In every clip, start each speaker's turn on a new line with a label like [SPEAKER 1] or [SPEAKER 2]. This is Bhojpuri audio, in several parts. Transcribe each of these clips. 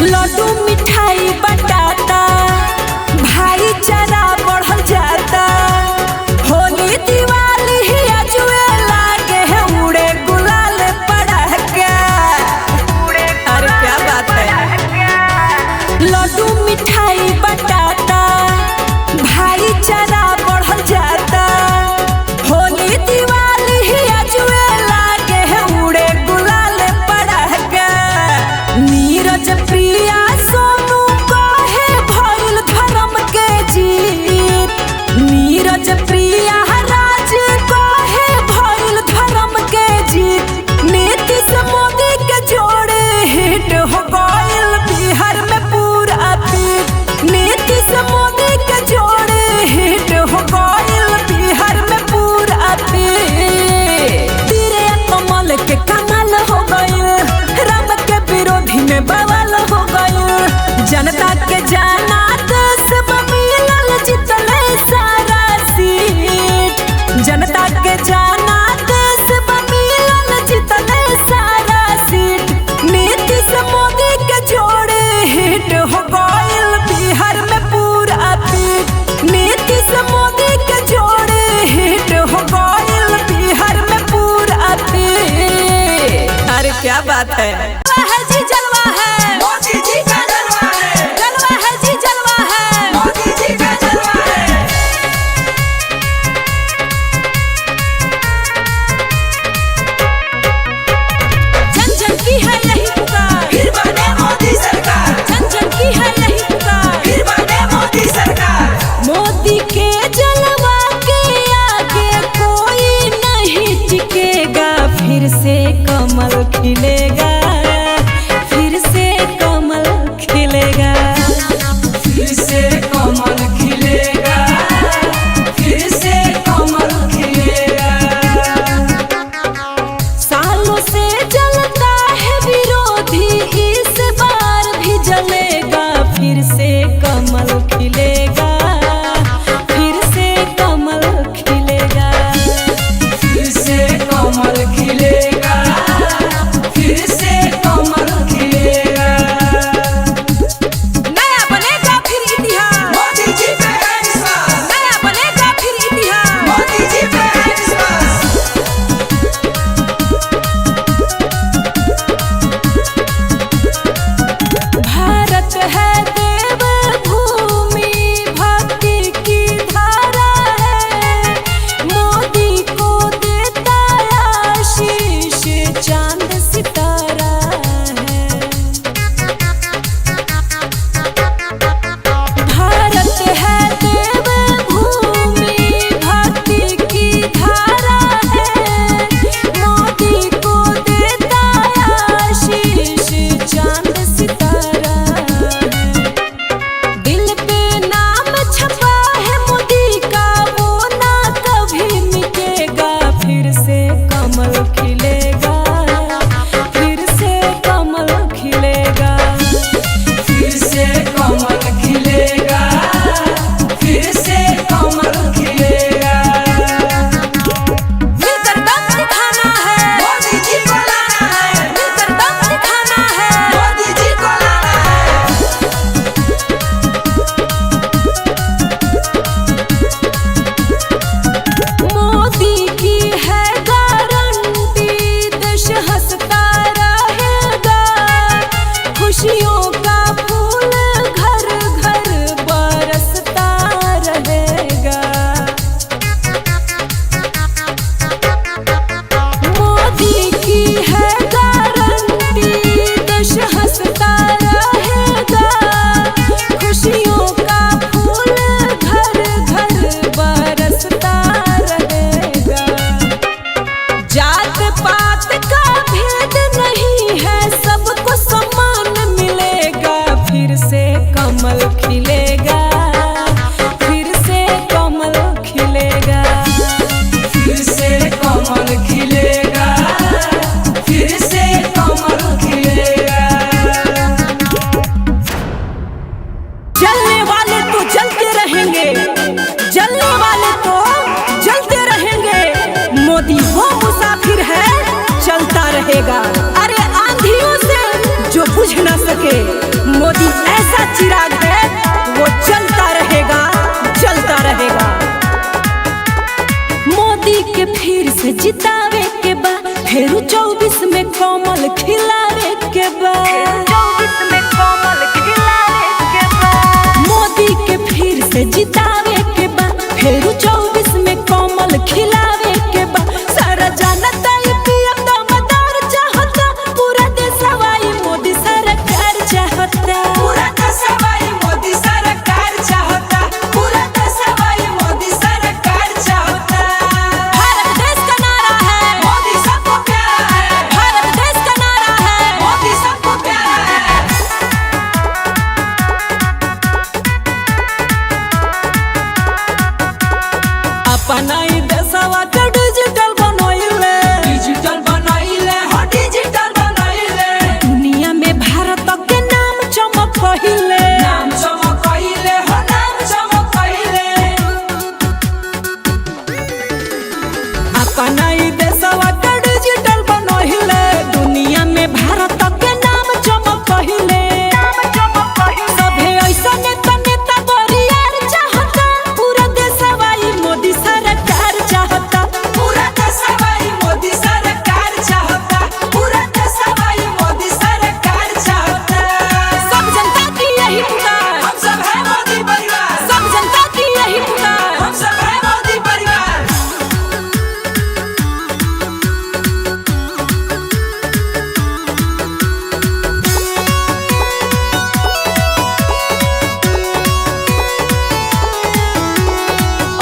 [SPEAKER 1] लड्डू मिठाई बटाता, भाईचारा बढ़ल जाता। होली दिवाली आजुए लागे है उड़े गुलाल पड़ाका। अरे क्या बात है। लड्डू मिठाई बटाता, भाईचारा बढ़ल जाता। होली दिवाली आजुए लागे है उड़े गुलाल पड़ाका। नीरज प्रिया सोनू कहे भइल धर्म के जीत। नीरज प्रिया राज कहे भइल धर्म के जीत। नीतीश मोदी के जोड़े हिट हो गइल बिहार में पूरा पीट। नीतीश मोदी के जोड़े हिट हो गइल बिहार में पूरा पीट। तेरे कमल के कमाल हो गइल, राम के विरोधी में बवाल हो गइल। जनता के जाना देश मिलल जितले सारा सीट। जनता के जाना देश मिलल जितले सारा सीट। नीतीश मोदी के जोड़े हिट हो गइल बिहार में पूरा पीट। नीतीश मोदी के जोड़े हिट हो गइल बिहार में पूरा पीट। अरे क्या बात है। जी जलवा है,
[SPEAKER 2] मोदी जी का जलवा है।
[SPEAKER 1] जलवा है जी जलवा है,
[SPEAKER 2] मोदी जी का जलवा है।
[SPEAKER 1] जन जन की है यही पुकार,
[SPEAKER 2] फिर बने मोदी सरकार।
[SPEAKER 1] जन जन की है यही पुकार।
[SPEAKER 2] फिर बने मोदी सरकार।
[SPEAKER 1] मोदी के जलवा के आगे कोई नहीं टिकेगा। फिर से कमल खिलेगा, फिर से कमल खिलेगा।
[SPEAKER 2] फिर से कमल खिलेगा, फिर से कमल खिलेगा।
[SPEAKER 1] सालों से जलता है विरोधी, इस बार भी जलेगा। फिर से कमल खिलेगा, फिर से कमल खिलेगा।
[SPEAKER 2] फिर से कमल खिलेगा, फिर से कमल खिलेगा।
[SPEAKER 1] नया बनेगा फिर इतिहास,
[SPEAKER 2] मोदी जी पे है विश्वास।
[SPEAKER 1] नया बनेगा फिर इतिहास।
[SPEAKER 2] मोदी जी पे है विश्वास।
[SPEAKER 1] भारत है देव भूमि, भक्ति की धारा है। मोदी को देता आशीष, चांद सितारा है। भारत है देव भूमि, भक्ति की धारा है। मोदी को देता आशीष, चांद सितारा है। दिल पे नाम छपा है मोदी का, वो ना कभी मिटेगा। फिर से कमल खिलेगा, फिर से कमल खिलेगा।
[SPEAKER 2] फिर से कमल खिलेगा, फिर से कमल खिलेगा।
[SPEAKER 1] मिलकर दम दिखाना है,
[SPEAKER 2] मोदी जी को लाना है।
[SPEAKER 1] मिलकर दम दिखाना है।
[SPEAKER 2] मोदी जी को लाना है।
[SPEAKER 1] मोदी की है गारंटी, देश हंसता रहेगा। खुशियों का फूल घर घर बरसता रहेगा। मोदी की है गारंटी, देश हंसता रहेगा। खुशियों का फूल घर घर बरसता रहेगा। जात पात का भेद नहीं है, सबको सम्मान मिलेगा। फिर से कमल खिलेगा, फिर से कमल खिलेगा।
[SPEAKER 2] फिर से कमल खिलेगा, फिर से कमल खिलेगा।
[SPEAKER 1] जलने वाले तो जलते रहेंगे, जलने वाले तो जलते रहेंगे। मोदी वो मुसाफिर है, चलता रहेगा। अरे आंधियों से जो बुझ न सके, मोदी ऐसा चिराग है वो जलता रहेगा, जलता रहेगा। मोदी के फिर से जितावे के बाद फिर 24 में कमल खिलावे के बाद, 24 में कमल खिलावे के बाद। मोदी के फिर से जितावे के बाद फिर 24 में कमल खिलावे के बाद। सारा जनता ये पीएम दमदार चाहता, पूरा देशवा ये मोदी सरकार चाहता,
[SPEAKER 2] पूरा देशवा ये मोदी सरकार चाहता, पूरा देशवा ये मोदी सरकार चाहता।
[SPEAKER 1] भारत देश का नारा है,
[SPEAKER 2] मोदी सबको प्यारा है,
[SPEAKER 1] भारत देश का नारा है,
[SPEAKER 2] मोदी सबको प्यारा है।
[SPEAKER 1] अपना ही देशवा के डिजिटल बनोइले,
[SPEAKER 2] डिजिटल बनैले हो, डिजिटल बनैले।
[SPEAKER 1] दुनिया में भारत के नाम चमकहिले।
[SPEAKER 2] नाम चमकैले हो, नाम चमकैले।
[SPEAKER 1] अपना ही देशवा के डिजिटल बनोइले, दुनिया में भारत के नाम चमकहिले। सभे ऐसा नेता नेता बरियार चाहता, पूरा देशवा ही मोदी सरकार चाहता।
[SPEAKER 2] पूरा देशवा ये मोदी सरकार चाहता, पूरा देशवा ये मोदी सरकार चाहता।
[SPEAKER 1] सब जनता की यही पुकार,
[SPEAKER 2] हम सब है मोदी परिवार,
[SPEAKER 1] सब जनता की यही पुकार।
[SPEAKER 2] हम सब है मोदी परिवार।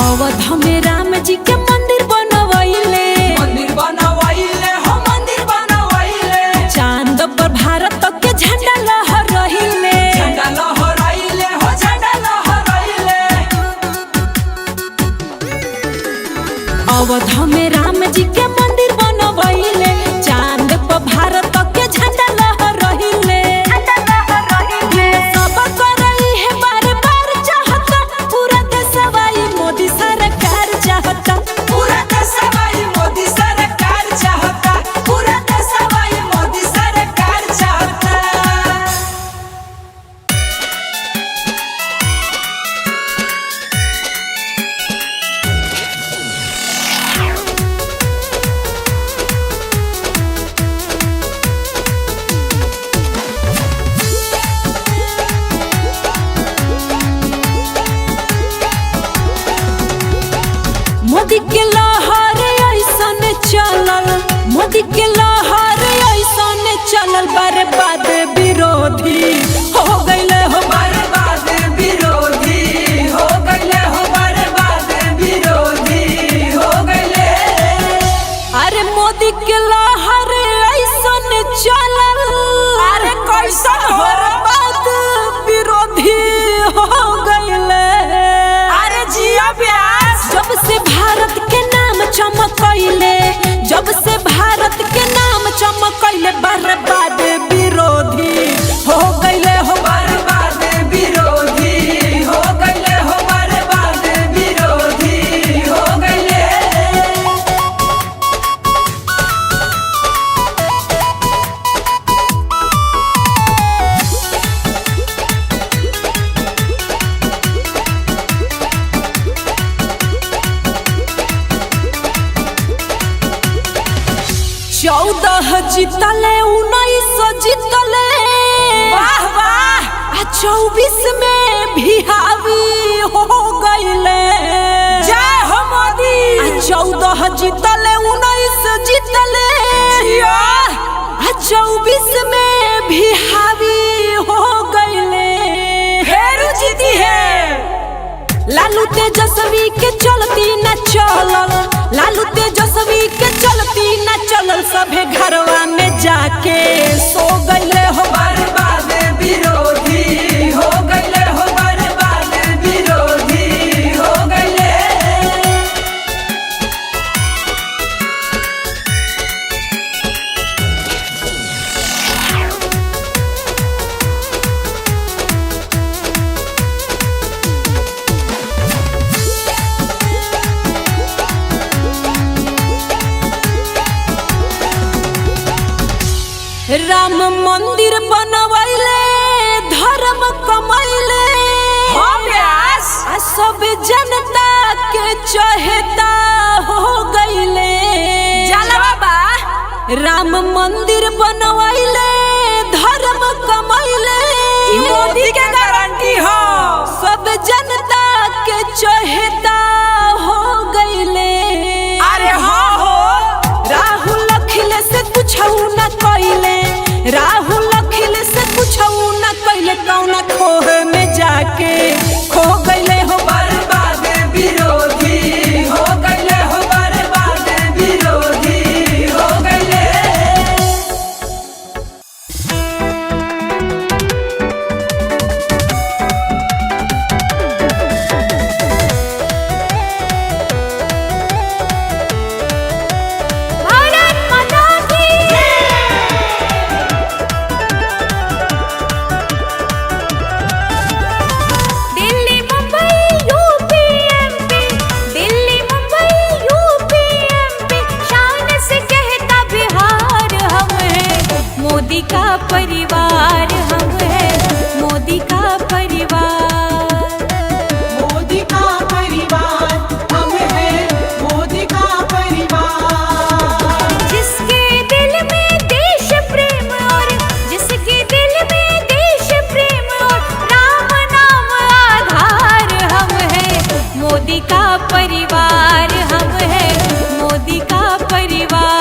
[SPEAKER 1] अवध में राम जी के मंदिर बनवैले,
[SPEAKER 2] मंदिर बनवैले हो, मंदिर बनवैले।
[SPEAKER 1] चांद पर भारत के झंडा लहराइले।
[SPEAKER 2] झंडा लहराइले हो, झंडा लहराइले।
[SPEAKER 1] अवध में राम जी के मंदिर बनवैले, चांद पर भारत के झंडा लहराइले। सब करई है बार बार चाहता, पूरा देशवा ये मोदी सरकार चाहता।
[SPEAKER 2] पूरा देशवा ये मोदी सरकार चाहता, पूरा देशवा ये मोदी सरकार चाहता।
[SPEAKER 1] मोदी के लहर ऐसन चलल, मोदी के लहर ऐसन चलल, बर्बाद विरोधी हो गइले हो।
[SPEAKER 2] बर्बाद विरोधी हो गइले हो, बर्बाद विरोधी हो गइले।
[SPEAKER 1] अरे मोदी के लहर ऐसन चलल, अरे कैसन हो, बर्बाद विरोधी हो गइले।
[SPEAKER 2] अरे जिया व्यास,
[SPEAKER 1] जब से भारत के नाम चमकैले, जब से भारत के नाम चमकैले, बर्बाद विरोधी हो गइले हो।
[SPEAKER 2] बर्बाद विरोधी हो गइले हो, बर्बाद विरोधी हो गइले।
[SPEAKER 1] चौदह जीतले, 19 जीतले,
[SPEAKER 2] वाह वाह।
[SPEAKER 1] 24 में भी हावी हो गइले।
[SPEAKER 2] जय हो मोदी।
[SPEAKER 1] 14 जीतले, 19 जीतले,
[SPEAKER 2] जिया।
[SPEAKER 1] 24 में भी हावी हो गइले।
[SPEAKER 2] फेरू जीती है।
[SPEAKER 1] लालू तेजस्वी के चलती न चलल, लालू तेजस्वी के चलती न चलल, सभे घरवा में जाके सो गइले हो।
[SPEAKER 2] बर्बाद विरोधी हो गइले हो, बर्बाद विरोधी हो गइले।
[SPEAKER 1] राम मंदिर बन राम मंदिर बनवाइले, धर्म कमाइले,
[SPEAKER 2] ई मोदी के गारंटी हो।
[SPEAKER 1] सब जनता के चहेता हो गइले।
[SPEAKER 2] अरे हाँ हो।
[SPEAKER 1] राहुल अखिले से कुछऊ न कइले, राहुल अखिले से कुछऊ न कइले, कौना खोह में जाके खो गइले हो।
[SPEAKER 2] बर्बाद विरोधी हो गइले हो, बर्बाद विरोधी हो गइले।
[SPEAKER 1] भारत माता की Delhi Mumbai UP MP, Delhi Mumbai UP MP, शान से कहता बिहार हम हैं, मोदी का परिवार हम हैं, मोदी का परिवार।
[SPEAKER 3] मोदी का परिवार हम हैं, मोदी का परिवार।
[SPEAKER 1] जिसके दिल में देश प्रेम और जिसके दिल में देश प्रेम और राम नाम आधार हम हैं, मोदी का परिवार हम हैं, मोदी का परिवार।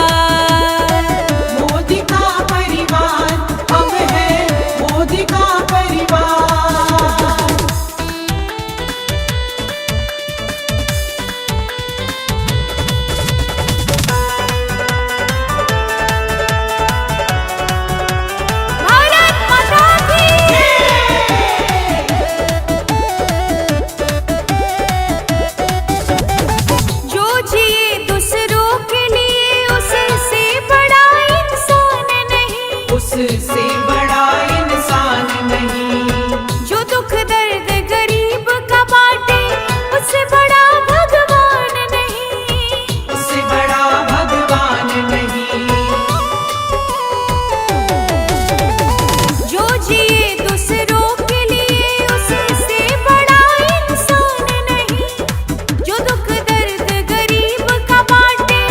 [SPEAKER 3] मोदी का परिवार हम हैं, मोदी का परिवार।
[SPEAKER 1] भारत माता की जो जिए दूसरों के लिए उससे बड़ा इंसान नहीं,
[SPEAKER 3] उससे बड़ा इंसान नहीं,
[SPEAKER 1] जो दुख दर्द गरीब का बांटे उससे बड़ा भगवान नहीं।
[SPEAKER 3] उससे बड़ा भगवान नहीं।
[SPEAKER 1] जो जिए दूसरों के लिए उससे बड़ा इंसान नहीं, जो दुख दर्द गरीब का बांटे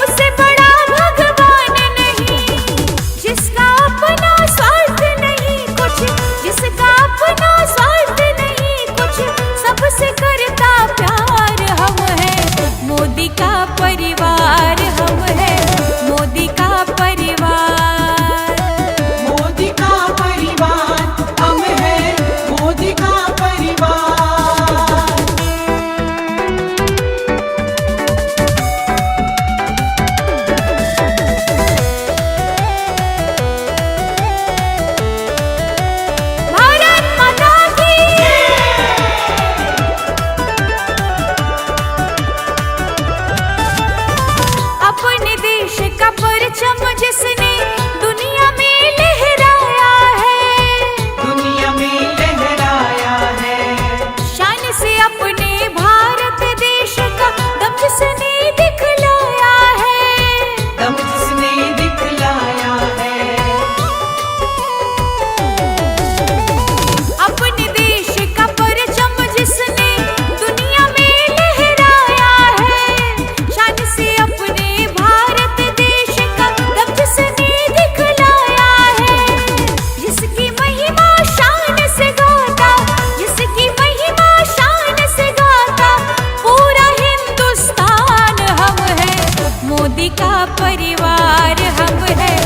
[SPEAKER 1] उससे बड़ा भगवान नहीं। जिसका अपना स्वार्थ नहीं कुछ, जिसका अपना स्वार्थ नहीं कुछ, सबसे करता प्यार हम हैं, मोदी का परिवार हम हैं, मोदी का परिवार।
[SPEAKER 3] मोदी का परिवार हम हैं, मोदी का परिवार।
[SPEAKER 1] भारत माता की अपने देश का परचम जिसने दुनिया में लहराया है,
[SPEAKER 3] दुनिया में लहराया है,
[SPEAKER 1] शान से अपने भारत देश का दम जिसने दिखलाया है।
[SPEAKER 3] दम जिसने दिखलाया है।
[SPEAKER 1] अपने देश का परचम जिसने दुनिया में लहराया है, शान से अपने भारत देश का दम जिसने दिखलाया है। जिसकी महिमा शान से गाता, जिसकी महिमा शान से गाता पूरा हिंदुस्तान हम हैं, मोदी का परिवार हम हैं,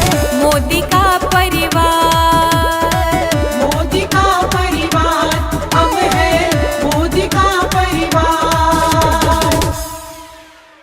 [SPEAKER 1] मोदी का परिवार।